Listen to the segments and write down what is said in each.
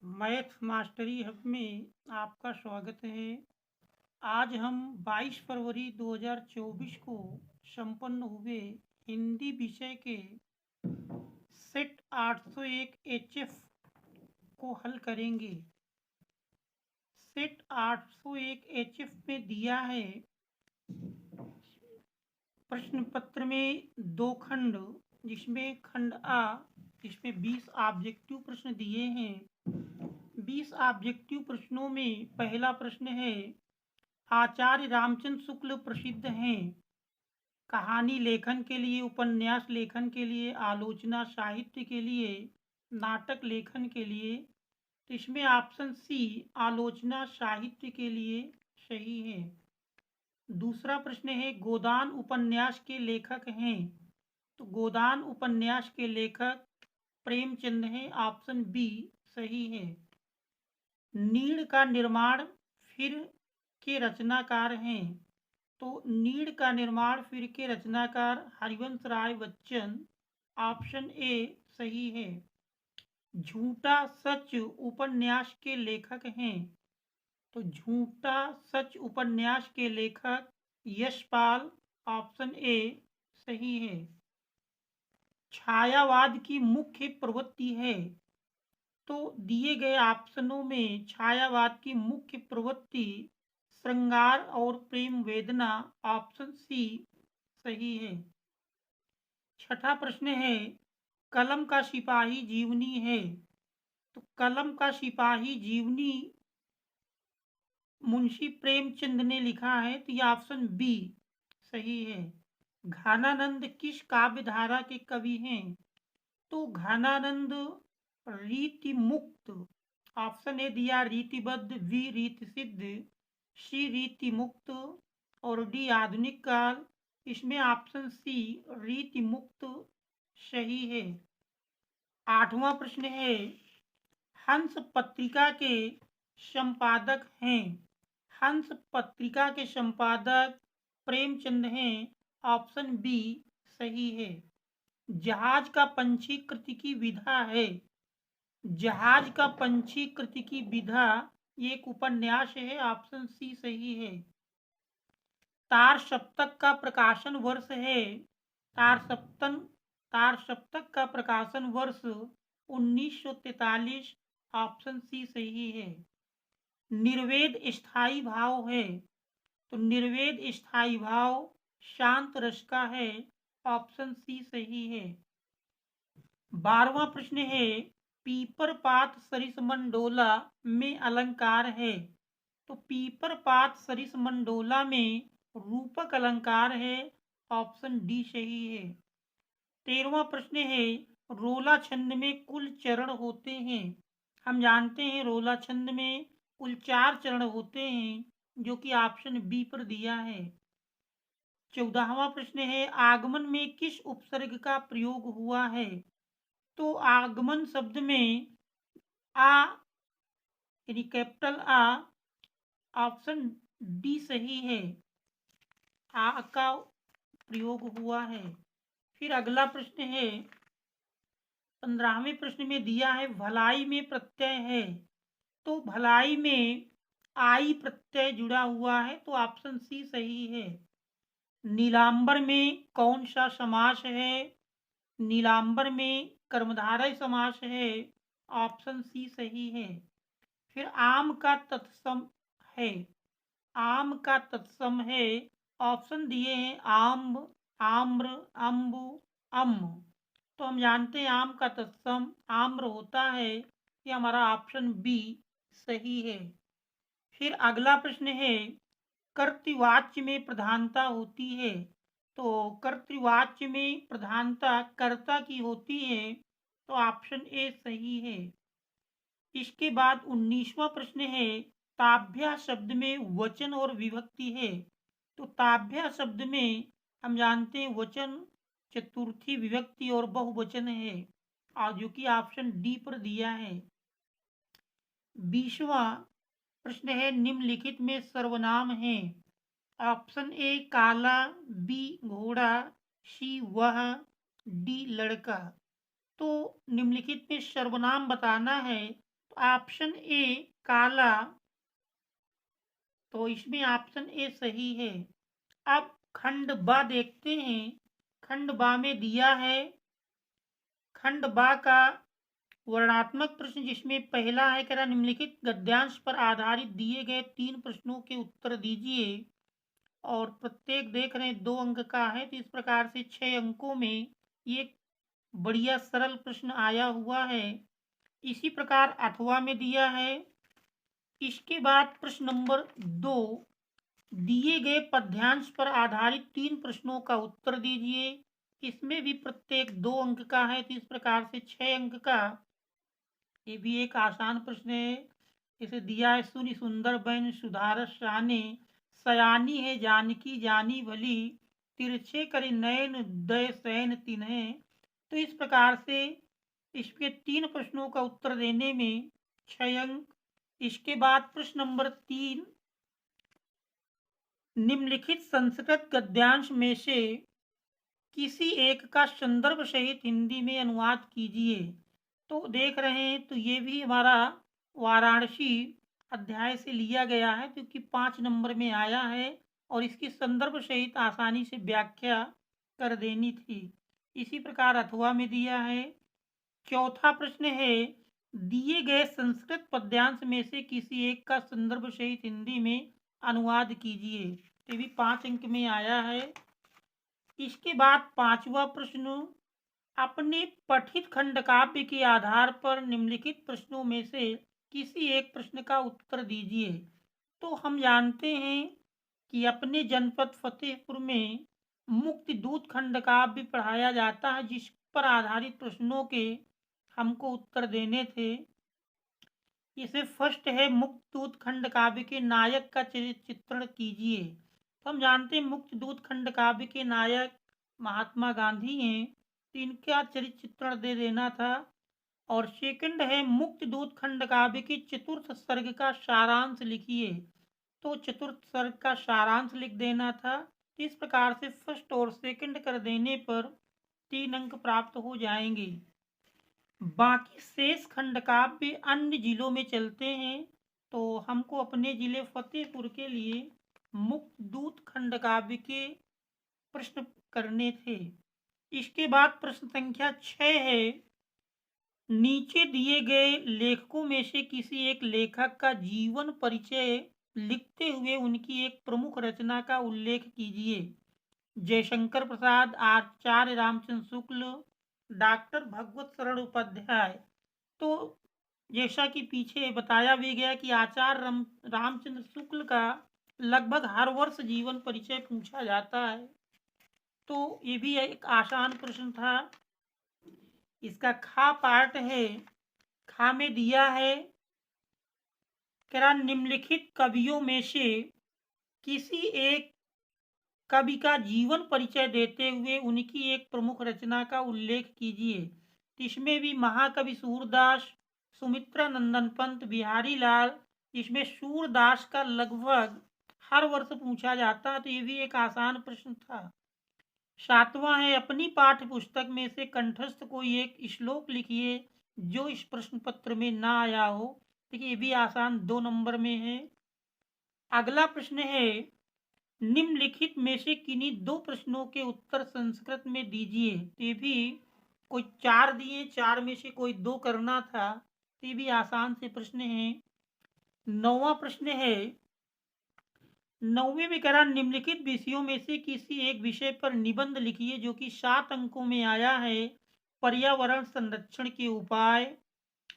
Math mastery hub में आपका स्वागत है। आज हम 22 फरवरी 2024 को संपन्न हुए हिंदी विषय के सेट 801 एचएफ को हल करेंगे। सेट 801 एचएफ में दिया है प्रश्न पत्र में दो खंड, जिसमें खंड आ जिसमें 20 ऑब्जेक्टिव प्रश्न दिए हैं। 20 ऑब्जेक्टिव प्रश्नों में पहला प्रश्न है, आचार्य रामचंद्र शुक्ल प्रसिद्ध हैं कहानी लेखन के लिए, उपन्यास लेखन के लिए, आलोचना साहित्य के लिए, नाटक लेखन के लिए। तो इसमें ऑप्शन सी आलोचना साहित्य के लिए सही है। दूसरा प्रश्न है, गोदान उपन्यास के लेखक हैं। तो गोदान उपन्यास के लेखक प्रेमचंद हैं। ऑप्शन बी सही है। नीड़ का निर्माण फिर के रचनाकार हैं। तो नीड़ का निर्माण फिर के रचनाकार हरिवंश राय बच्चन। ऑप्शन ए सही है। झूठा सच उपन्यास के लेखक हैं। तो झूठा सच उपन्यास के लेखक यशपाल। ऑप्शन ए सही है। छायावाद की मुख्य प्रवृत्ति है। तो दिए गए ऑप्शनों में छायावाद की मुख्य प्रवृत्ति श्रृंगार और प्रेम वेदना। ऑप्शन सी सही है। छठा प्रश्न है, कलम का सिपाही जीवनी है। तो कलम का सिपाही जीवनी मुंशी प्रेमचंद ने लिखा है। तो यह ऑप्शन बी सही है। घनानंद किस काव्य धारा के कवि हैं? तो घनानंद रीति मुक्त। ऑप्शन ए दिया रीतिबद्ध, बी रीति सिद्ध, सी रीति मुक्त और डी आधुनिक काल। इसमें ऑप्शन सी रीति मुक्त सही है। आठवां प्रश्न है, हंस पत्रिका के संपादक हैं। हंस पत्रिका के संपादक प्रेमचंद हैं। ऑप्शन बी सही है। जहाज का पंछी कृति की विधा है। जहाज का पंछी कृति की विधा ये एक उपन्यास है। ऑप्शन सी सही है। तार सप्तक का प्रकाशन वर्ष है। तार सप्तक का प्रकाशन वर्ष 1943। ऑप्शन सी सही है। निर्वेद स्थायी भाव है। तो निर्वेद स्थायी भाव शांत रस का है। ऑप्शन सी सही है। 12वां प्रश्न है, पीपर पात सरिस मंडोला में अलंकार है। तो पीपर पात सरिस मंडोला में रूपक अलंकार है। ऑप्शन डी सही है। 13वां प्रश्न है, रोला छंद में कुल चरण होते हैं। हम जानते हैं रोला छंद में कुल 4 चरण होते हैं, जो कि ऑप्शन बी पर दिया है। 14वां प्रश्न है, आगमन में किस उपसर्ग का प्रयोग हुआ है? तो आगमन शब्द में आ यानी कैपिटल आ। ऑप्शन डी सही है। आ का प्रयोग हुआ है। फिर अगला प्रश्न है, 15वें प्रश्न में दिया है भलाई में प्रत्यय है। तो भलाई में आई प्रत्यय जुड़ा हुआ है। तो ऑप्शन सी सही है। नीलांबर में कौन सा समास है? नीलांबर में कर्मधारय समास है। ऑप्शन सी सही है। फिर आम का तत्सम है। आम का तत्सम है। ऑप्शन दिए हैं आम्ब, आम्र, अम्बु, अम्म। तो हम जानते हैं आम का तत्सम आम्र होता है। ये हमारा ऑप्शन बी सही है। फिर अगला प्रश्न है, कर्तृवाच्य में प्रधानता होती है। तो कर्तृवाच्य में प्रधानता कर्ता की होती है। तो ऑप्शन ए सही है। इसके बाद 19वां प्रश्न है, ताभ्या शब्द में वचन और विभक्ति है। तो ताभ्या शब्द में हम जानते हैं वचन, चतुर्थी विभक्ति और बहुवचन है, और जो कि ऑप्शन डी पर दिया है। 20वां प्रश्न है, निम्नलिखित में सर्वनाम है। ऑप्शन ए काला, बी घोड़ा, सी वह, डी लड़का। तो निम्नलिखित में सर्वनाम बताना है। तो ऑप्शन ए काला, तो इसमें ऑप्शन ए सही है। अब खंड बा देखते हैं। खंड बा में दिया है, खंड बा का वर्णनात्मक प्रश्न, जिसमें पहला है कह रहा निम्नलिखित गद्यांश पर आधारित दिए गए 3 प्रश्नों के उत्तर दीजिए। और प्रत्येक देख रहे हैं 2 अंक का है, तो इस प्रकार से 6 अंकों में ये बढ़िया सरल प्रश्न आया हुआ है। इसी प्रकार 8वां में दिया है। इसके बाद प्रश्न नंबर 2, दिए गए पद्यांश पर आधारित 3 प्रश्नों का उत्तर दीजिए। इसमें भी प्रत्येक 2 अंक का है, तो इस प्रकार से 6 अंक का ये भी एक आसान प्रश्न है। इसे दिया है सुनि सुंदर बन सुधारस शाने, सयानी है जानकी जानी भली, तिरछे करि नयन उदय सैन तिन्हें। तो इस प्रकार से इसके 3 प्रश्नों का उत्तर देने में 6 अंक। इसके बाद प्रश्न नंबर 3, निम्नलिखित संस्कृत गद्यांश में से किसी एक का संदर्भ सहित हिंदी में अनुवाद कीजिए। तो देख रहे हैं, तो ये भी हमारा वाराणसी अध्याय से लिया गया है, क्योंकि 5 नंबर में आया है और इसकी संदर्भ सहित आसानी से व्याख्या कर देनी थी। इसी प्रकार 8वां में दिया है। चौथा प्रश्न है, दिए गए संस्कृत पद्यांश में से किसी एक का संदर्भ सहित हिंदी में अनुवाद कीजिए। ये भी 5 अंक में आया है। इसके बाद 5वां प्रश्न, अपने पठित खंडकाव्य के आधार पर निम्नलिखित प्रश्नों में से किसी एक प्रश्न का उत्तर दीजिए। तो हम जानते हैं कि अपने जनपद फतेहपुर में मुक्तिदूत खंडकाव्य पढ़ाया जाता है, जिस पर आधारित प्रश्नों के हमको उत्तर देने थे। इसमें फर्स्ट है, मुक्तिदूत खंडकाव्य के नायक का चित्रण कीजिए। तो हम जानते हैं मुक्तिदूत खंडकाव्य के नायक महात्मा गांधी हैं, तो इनका चरित्र चित्रण दे देना था। और सेकंड है, मुक्तिदूत खंडकाव्य के चतुर्थ सर्ग का सारांश लिखिए। तो चतुर्थ सर्ग का सारांश लिख देना था। इस प्रकार से फर्स्ट और सेकंड कर देने पर 3 अंक प्राप्त हो जाएंगे। बाकी शेष खंडकाव्य अन्य जिलों में चलते हैं, तो हमको अपने जिले फतेहपुर के लिए मुक्तिदूत खंडकाव्य के प्रश्न करने थे। इसके बाद प्रश्न संख्या 6 है, नीचे दिए गए लेखकों में से किसी एक लेखक का जीवन परिचय लिखते हुए उनकी एक प्रमुख रचना का उल्लेख कीजिए। जयशंकर प्रसाद, आचार्य रामचंद्र शुक्ल, डॉक्टर भगवत शरण उपाध्याय। तो जैसा कि पीछे बताया भी गया कि आचार्य रामचंद्र शुक्ल का लगभग हर वर्ष जीवन परिचय पूछा जाता है, तो ये भी एक आसान प्रश्न था। इसका खा पार्ट है, खा में दिया है, कह निम्नलिखित कवियों में से किसी एक कवि का जीवन परिचय देते हुए उनकी एक प्रमुख रचना का उल्लेख कीजिए। इसमें भी महाकवि सूरदास, सुमित्रा नंदन पंत, बिहारी लाल, इसमें सूरदास का लगभग हर वर्ष पूछा जाता, तो ये भी एक आसान प्रश्न था। 7वां है, अपनी पाठ्य पुस्तक में से कंठस्थ कोई एक श्लोक लिखिए जो इस प्रश्न पत्र में ना आया हो। देखिए ये भी आसान 2 नंबर में है। अगला प्रश्न है, निम्नलिखित में से किन्हीं 2 प्रश्नों के उत्तर संस्कृत में दीजिए। ये भी कोई 4 दिए, 4 में से कोई 2 करना था, ये भी आसान से प्रश्न है। 9वां प्रश्न है, 9वें में कह रहा निम्नलिखित विषयों में से किसी एक विषय पर निबंध लिखिए जो कि 7 अंकों में आया है। पर्यावरण संरक्षण के उपाय,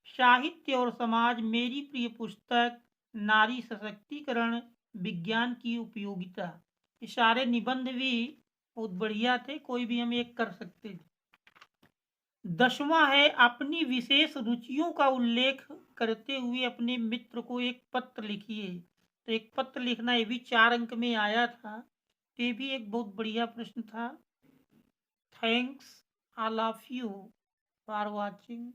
साहित्य और समाज, मेरी प्रिय पुस्तक, नारी सशक्तिकरण, विज्ञान की उपयोगिता। ये सारे निबंध भी बहुत बढ़िया थे, कोई भी हम एक कर सकते थे। 10वां है, अपनी विशेष रुचियों का उल्लेख करते हुए अपने मित्र को एक पत्र लिखिए। तो एक पत्र लिखना, ये भी 4 अंक में आया था, ये भी एक बहुत बढ़िया प्रश्न था। Thanks all of you for watching.